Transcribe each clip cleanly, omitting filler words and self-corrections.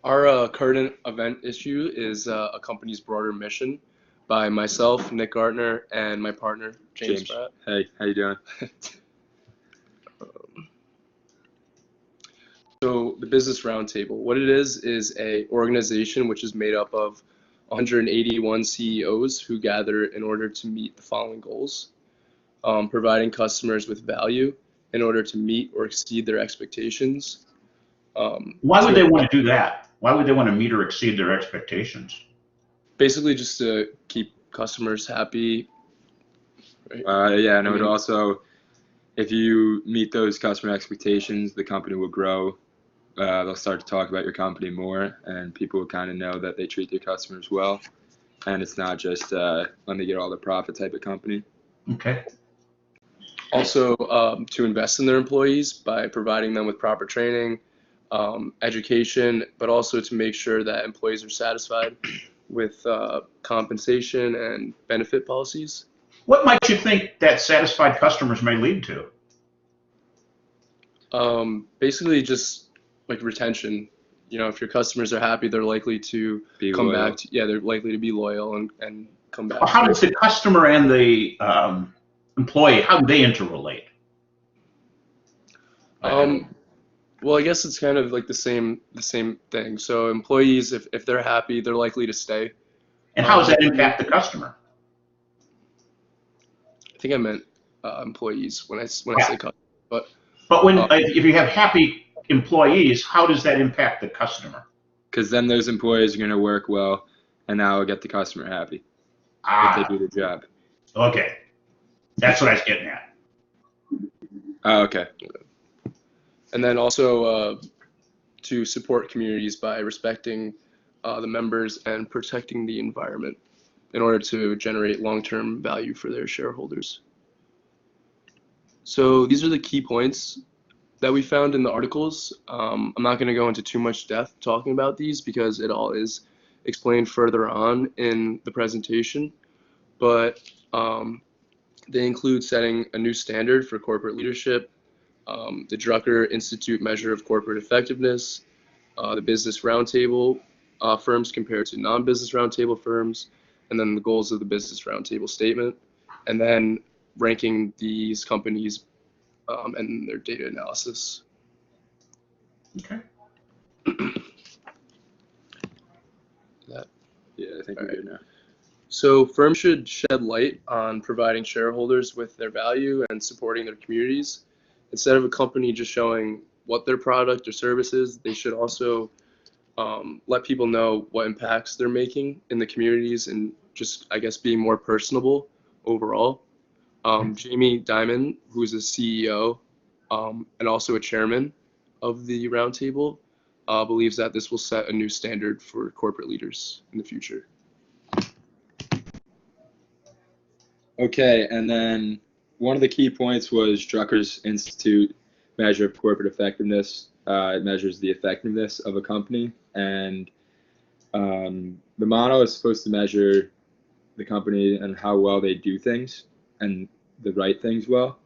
Our current event issue is a company's broader mission by myself, Nick Gartner, and my partner, James James, Pratt. hey, how you doing? So the Business Roundtable, what it is a organization which is made up of 181 CEOs who gather in order to meet the following goals: providing customers with value in order to meet or exceed their expectations. Why would To they want to do that? Why would they want to meet or exceed their expectations? basically just to keep customers happy, right? Yeah, and I it would mean, also, if you meet those customer expectations, the company will grow. They'll start to talk about your company more, and people will kind of know that they treat their customers well, and it's not just let me get all the profit type of company. Okay. also to invest in their employees by providing them with proper training, education, but also to make sure that employees are satisfied with compensation and benefit policies. What might you think that satisfied customers may lead to? Basically, just like retention. If your customers are happy, they're likely to Be come loyal. back. Yeah, they're likely to be loyal and come back Well, how to does you. the customer and the employee, how do they interrelate? Well, I guess it's kind of like the same thing. So employees, if they're happy, they're likely to stay. And how does that With you. impact the customer? I think I meant employees when I Yeah. say customer, but But uh, if you have happy employees, how does that impact the customer? Because then those employees are going to work well, and that will get the customer happy if they Ah, do their job. okay. That's what I was getting at. Oh, okay. and then also to support communities by respecting the members and protecting the environment in order to generate long-term value for their shareholders. So these are the key points that we found in the articles. I'm not going to go into too much depth talking about these because it all is explained further on in the presentation, but they include setting a new standard for corporate leadership, the Drucker Institute measure of corporate effectiveness, the business roundtable firms compared to non-business roundtable firms, and then the goals of the business roundtable statement, and then ranking these companies and their data analysis. Okay. That. Yeah, I think All we're right. good now. So firms should shed light on providing shareholders with their value and supporting their communities. Instead of a company just showing what their product or service is, they should also let people know what impacts they're making in the communities and just, I guess, being more personable overall. Jamie Dimon, who's a CEO and also a chairman of the roundtable, believes that this will set a new standard for corporate leaders in the future. Okay, and then one of the key points was Drucker's Institute measure of corporate effectiveness. It measures the effectiveness of a company, and the model is supposed to measure the company and how well they do things and the right things well.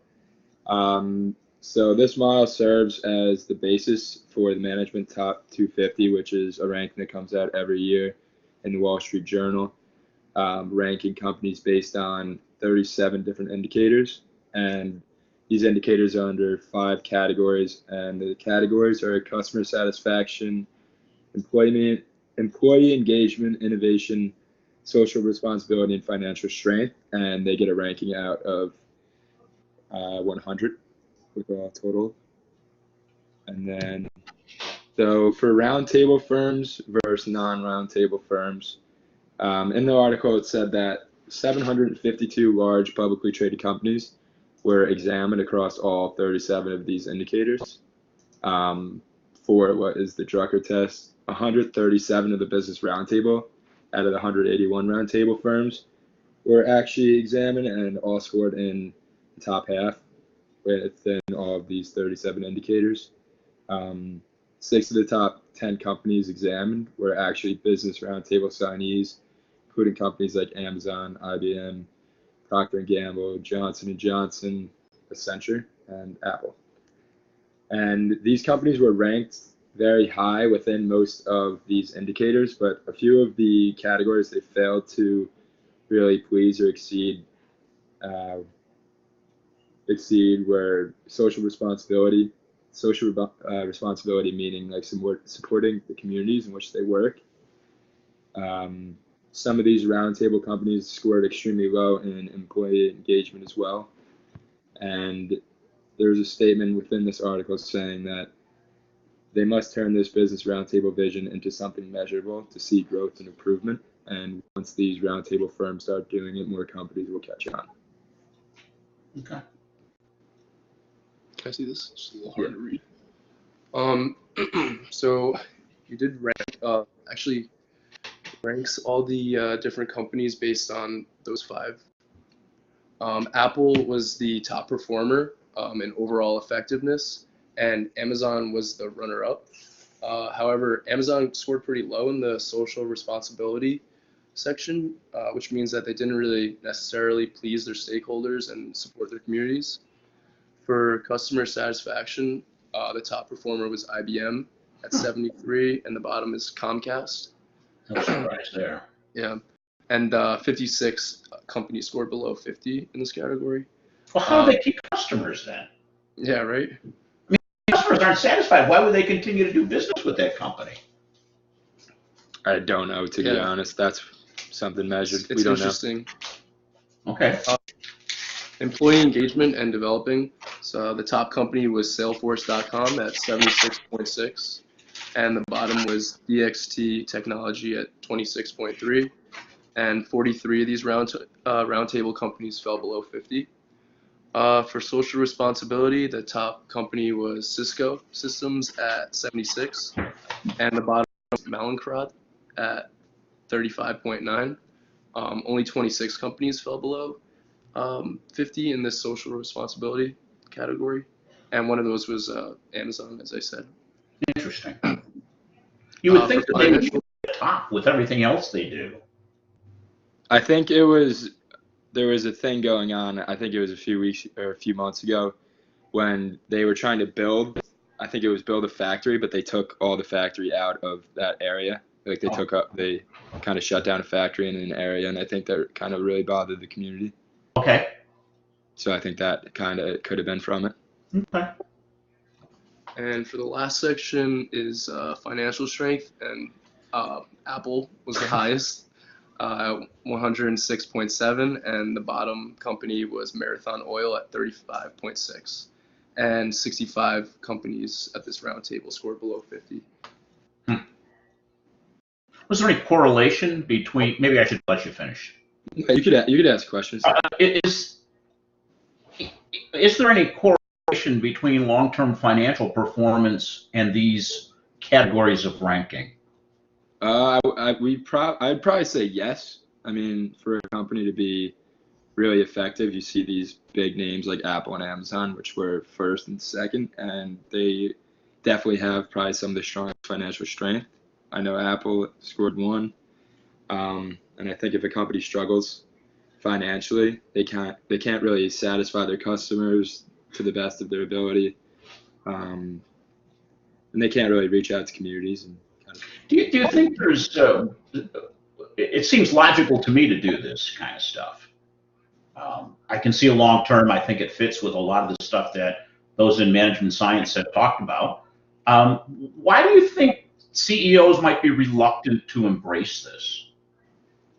So this model serves as the basis for the Management Top 250, which is a ranking that comes out every year in the Wall Street Journal, ranking companies based on 37 different indicators. And these indicators are under 5 categories, and the categories are customer satisfaction, employee engagement, innovation, social responsibility, and financial strength. And they get a ranking out of 100 with a total. And then, so for roundtable firms versus non-roundtable firms, in the article it said that 752 large publicly traded companies were examined across all 37 of these indicators. For what is the Drucker test, 137 of the Business Roundtable out of the 181 roundtable firms were actually examined and all scored in the top half within all of these 37 indicators. 6 of the top 10 companies examined were actually Business Roundtable signees, including companies like Amazon, IBM, Procter & Gamble, Johnson & Johnson, Accenture, and Apple. And these companies were ranked very high within most of these indicators, but a few of the categories they failed to really please or uh, exceed were social responsibility. Responsibility meaning like supporting the communities in which they work. Some of these roundtable companies scored extremely low in employee engagement as well. And there's a statement within this article saying that they must turn this business roundtable vision into something measurable to see growth and improvement. And once these roundtable firms start doing it, more companies will catch on. Okay. Can I see this? It's a little hard to read. So you did rank, actually ranks all the different companies based on those 5. Apple was the top performer in overall effectiveness, and Amazon was the runner-up. However, Amazon scored pretty low in the social responsibility section, which means that they didn't really necessarily please their stakeholders and support their communities. For customer satisfaction, the top performer was IBM at 73, and the bottom is Comcast. No surprise there. Yeah, and 56 companies scored below 50 in this category. Well, how do they keep customers then? Yeah, right. Customers aren't satisfied. Why would they continue to do business with that company? I don't know, to be honest. That's something measured. It's we don't interesting. know. Okay. Employee engagement and developing. So the top company was Salesforce.com at 76.6, and the bottom was DXT Technology at 26.3, and 43 of these roundtable companies fell below 50. For social responsibility, the top company was Cisco Systems at 76, and the bottom was Mallinckrodt at 35.9. Only 26 companies fell below 50 in this social responsibility category, and one of those was Amazon, as I said. Interesting. You would think that they would be financial, at the top with everything else they do. I think there was a thing going on. I think it was a few months ago when they were trying to build. I think it was build a factory, but they took all the factory out of that area. Like they kind of shut down a factory in an area, and I think that kind of really bothered the community. Okay. So I think that kind of could have been from it. Okay. and for the last section is financial strength, and Apple was the highest, 106.7, and the bottom company was Marathon Oil at 35.6, and 65 companies at this roundtable scored below 50. Was there any correlation between? Maybe I should let you finish. You could ask questions. Is there any correlation between long-term financial performance and these categories of ranking? I'd probably say yes. I mean, for a company to be really effective, you see these big names like Apple and Amazon, which were first and second, and they definitely have probably some of the strongest financial strength. I know Apple scored 1, and I think if a company struggles financially, they can't really satisfy their customers to the best of their ability, and they can't really reach out to communities. And do you think there's? It seems logical to me to do this kind of stuff. I can see a long term. I think it fits with a lot of the stuff that those in management science have talked about. Why do you think CEOs might be reluctant to embrace this?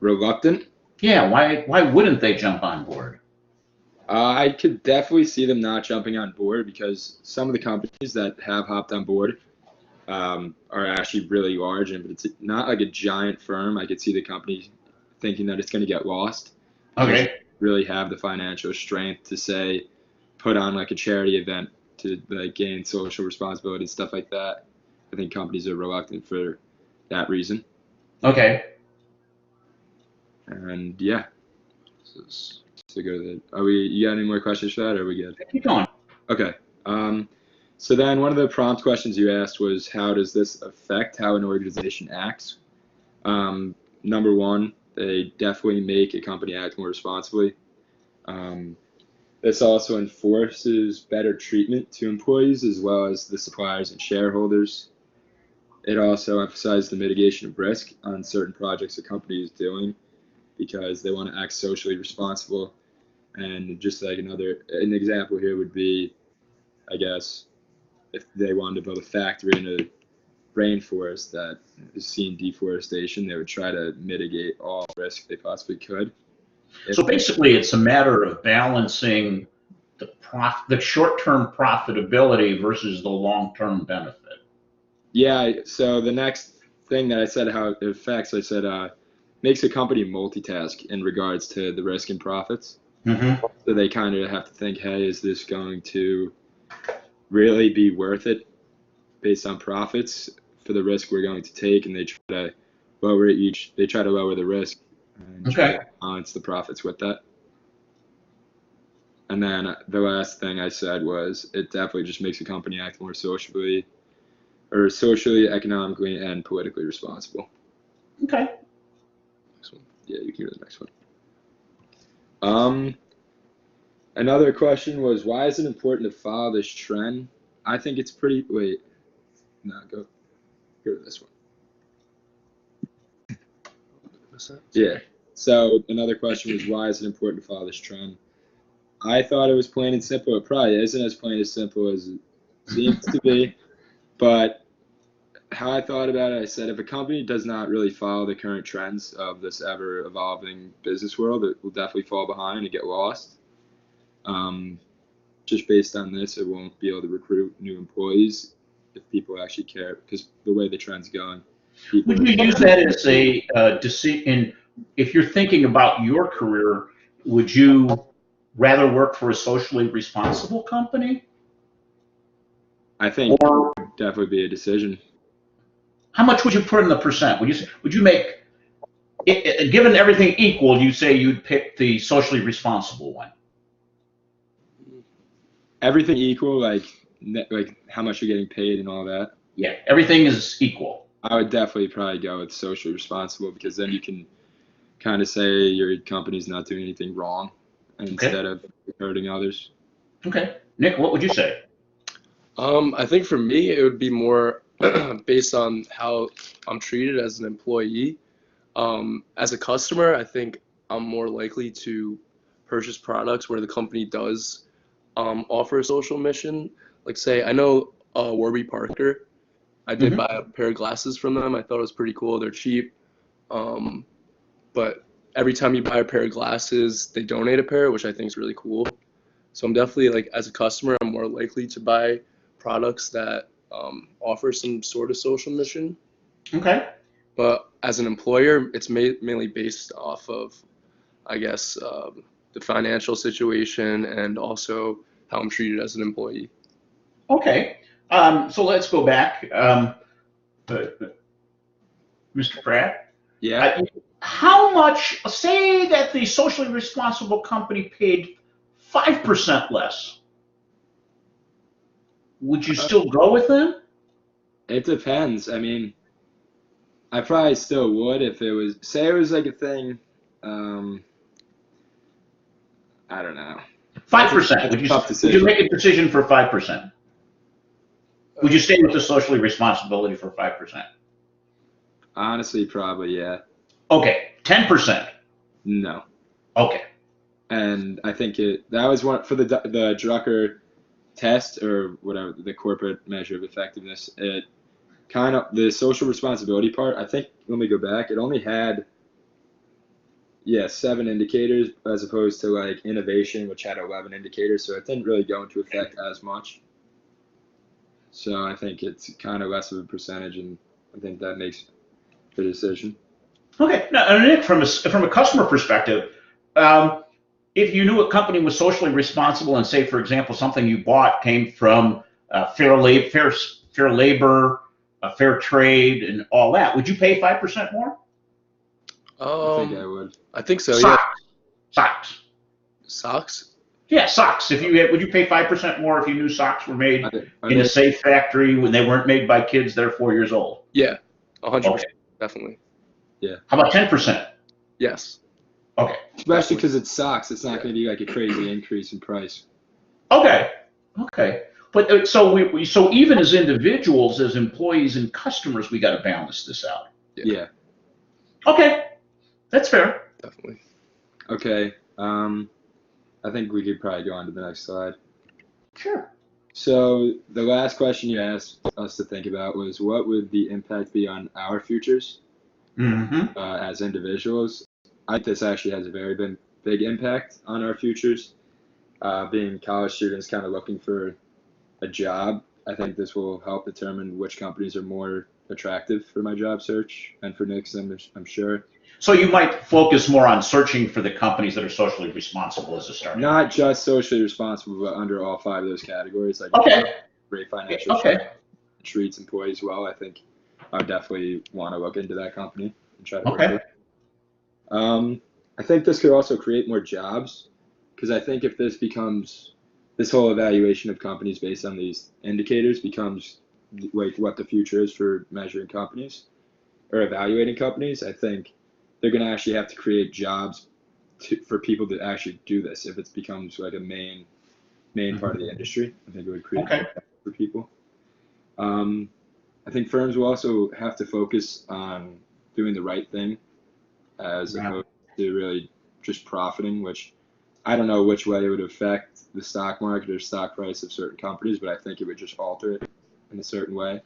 Reluctant? Yeah, why wouldn't they jump on board? I could definitely see them not jumping on board because some of the companies that have hopped on board are actually really large, and it's not like a giant firm. I could see the company thinking that it's going to get lost. Okay. Really have the financial strength to say, put on like a charity event to like gain social responsibility, stuff like that. I think companies are reluctant for that reason. Okay. And yeah, so go to you got any more questions for that, or are we good? Keep going. Okay. So then one of the prompt questions you asked was, how does this affect how an organization acts? Number one, they definitely make a company act more responsibly. This also enforces better treatment to employees as well as the suppliers and shareholders. it also emphasized the mitigation of risk on certain projects a company is doing because they want to act socially responsible. And just like an example here would be, I guess, if they wanted to build a factory in a rainforest that is seeing deforestation, they would try to mitigate all risk they possibly could. So basically, it's a matter of balancing the short-term profitability versus the long-term benefit. Yeah, so the next thing that I said how it affects, I said makes a company multitask in regards to the risk and profits. Mm-hmm. So they kind of have to think, hey, is this going to really be worth it based on profits for the risk we're going to take? And they try to lower the risk and try to balance the profits with that. And then the last thing I said was it definitely just makes a company act more socially, economically, and politically responsible. Okay. Next one. Yeah, you can go to the next one. Another question was, why is it important to follow this trend? I think it's pretty. Wait, no, go to this one. Yeah. So another question was, why is it important to follow this trend? I thought it was plain and simple. It probably isn't as plain and simple as it seems to be, but how I thought about it, I said if a company does not really follow the current trends of this ever-evolving business world, it will definitely fall behind and get lost. Just based on this, it won't be able to recruit new employees if people actually care, because the way the trend's going. Would you use that as a decision? If you're thinking about your career, would you rather work for a socially responsible company? I think it would definitely be a decision. How much would you put in the percent? Would you make, given everything equal, you say you'd pick the socially responsible one? Everything equal, like how much you're getting paid and all that. Yeah, everything is equal. I would definitely probably go with socially responsible because then you can kind of say your company's not doing anything wrong instead of hurting others. Okay. Nick, what would you say? I think for me, it would be more based on how I'm treated as an employee. As a customer, I think I'm more likely to purchase products where the company does offer a social mission. Like say, I know Warby Parker. I did buy a pair of glasses from them. I thought it was pretty cool. They're cheap. But every time you buy a pair of glasses, they donate a pair, which I think is really cool. So I'm definitely, like, as a customer, I'm more likely to buy products that offer some sort of social mission. Okay. But as an employer, it's mainly based off of, I guess, the financial situation and also how I'm treated as an employee. Okay. So let's go back. Mr. Pratt? Yeah. How much, say that the socially responsible company paid 5% less, would you still go with them? It depends. I mean, I probably still would if it was, say it was like a thing, I don't know. 5%. Would you make a decision for 5%? Would you stay with the socially responsibility for 5%? Honestly, probably, yeah. Okay, 10%. No. Okay. And I think that was one for the Drucker test or whatever, the corporate measure of effectiveness. It kind of, the social responsibility part, I think, let me go back, it only had 7 indicators as opposed to like innovation, which had 11 indicators, so it didn't really go into effect as much. So I think it's kind of less of a percentage, and I think that makes the decision. Okay. Now, Nick, from a customer perspective, if you knew a company was socially responsible, and say, for example, something you bought came from fair labor, fair trade, and all that, would you pay 5% more? I think I would. I think so. Socks. Yeah. Socks. Socks? Yeah, socks. Would you pay 5% more if you knew socks were made in a safe factory when they weren't made by kids that are 4 years old? Yeah, 100%. Okay. Definitely. Yeah. How about 10%? Yes. Okay. Especially because it's socks. It's not going to be like a crazy increase in price. Okay. Okay. But so even as individuals, as employees and customers, we got to balance this out. Yeah. Okay, that's fair. Definitely. Okay. I think we could probably go on to the next slide. Sure. So the last question you asked us to think about was, what would the impact be on our futures Mm-hmm. as individuals? I think this actually has a very big impact on our futures. Being college students kind of looking for a job, I think this will help determine which companies are more attractive for my job search and for Nick's, I'm sure. So you might focus more on searching for the companies that are socially responsible as a starting. Not just socially responsible, but under all 5 of those categories. Like Okay. great financial Okay. treats employees well. I think I would definitely want to look into that company and try to work Okay. with it. I think this could also create more jobs, because I think if this whole evaluation of companies based on these indicators becomes like what the future is for measuring companies or evaluating companies, I think they're going to actually have to create jobs for people to actually do this. If it becomes like a main part of the industry, I think it would create more jobs for people. I think firms will also have to focus on doing the right thing as opposed to really just profiting, which I don't know which way it would affect the stock market or stock price of certain companies, but I think it would just alter it in a certain way.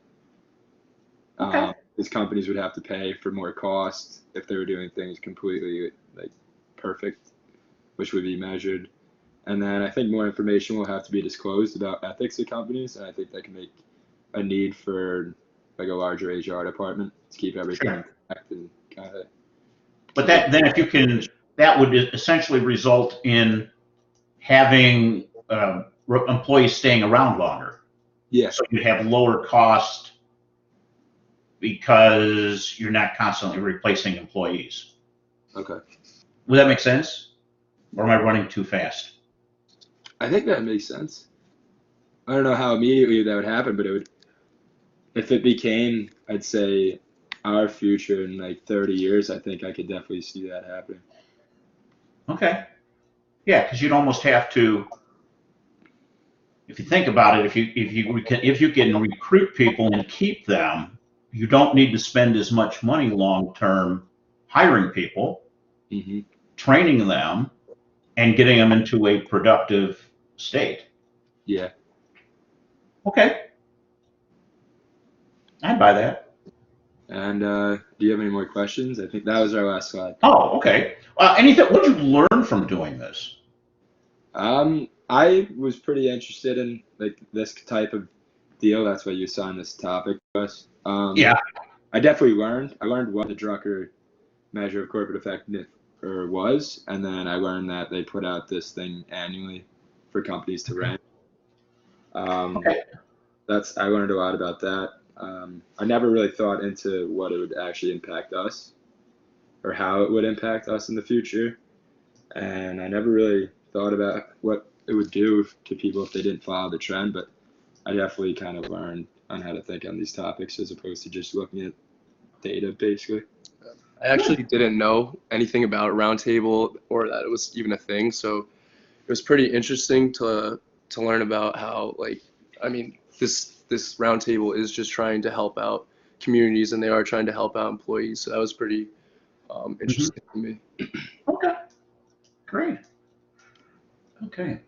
These companies would have to pay for more cost if they were doing things completely like perfect, which would be measured. And then I think more information will have to be disclosed about ethics of companies, and I think that can make a need for like a larger HR department to keep everything intact and kind of. But then if you can, that would essentially result in having employees staying around longer. Yeah. So you have lower cost because you're not constantly replacing employees. Okay. Would that make sense? Or am I running too fast? I think that makes sense. I don't know how immediately that would happen, but it would, if it became, I'd say, our future in like 30 years, I think I could definitely see that happening. Okay. Yeah, because you'd almost have to, if you think about it, if you can recruit people and keep them, you don't need to spend as much money long term hiring people, training them, and getting them into a productive state. Yeah. Okay. I'd buy that. And do you have any more questions? I think that was our last slide. Oh, okay. Anything? What did you learn from doing this? I was pretty interested in like this type of deal. That's why you assigned this topic to us. Yeah. I definitely learned. I learned what the Drucker measure of corporate effectiveness was, and then I learned that they put out this thing annually for companies to rank. Okay. I learned a lot about that. I never really thought into what it would actually impact us or how it would impact us in the future. And I never really thought about what it would do to people if they didn't follow the trend, but I definitely kind of learned on how to think on these topics as opposed to just looking at data, basically. I actually didn't know anything about Roundtable or that it was even a thing, so it was pretty interesting to learn about how, like, I mean, this Roundtable is just trying to help out communities, and they are trying to help out employees. So that was pretty interesting to me. Okay. Great. Okay.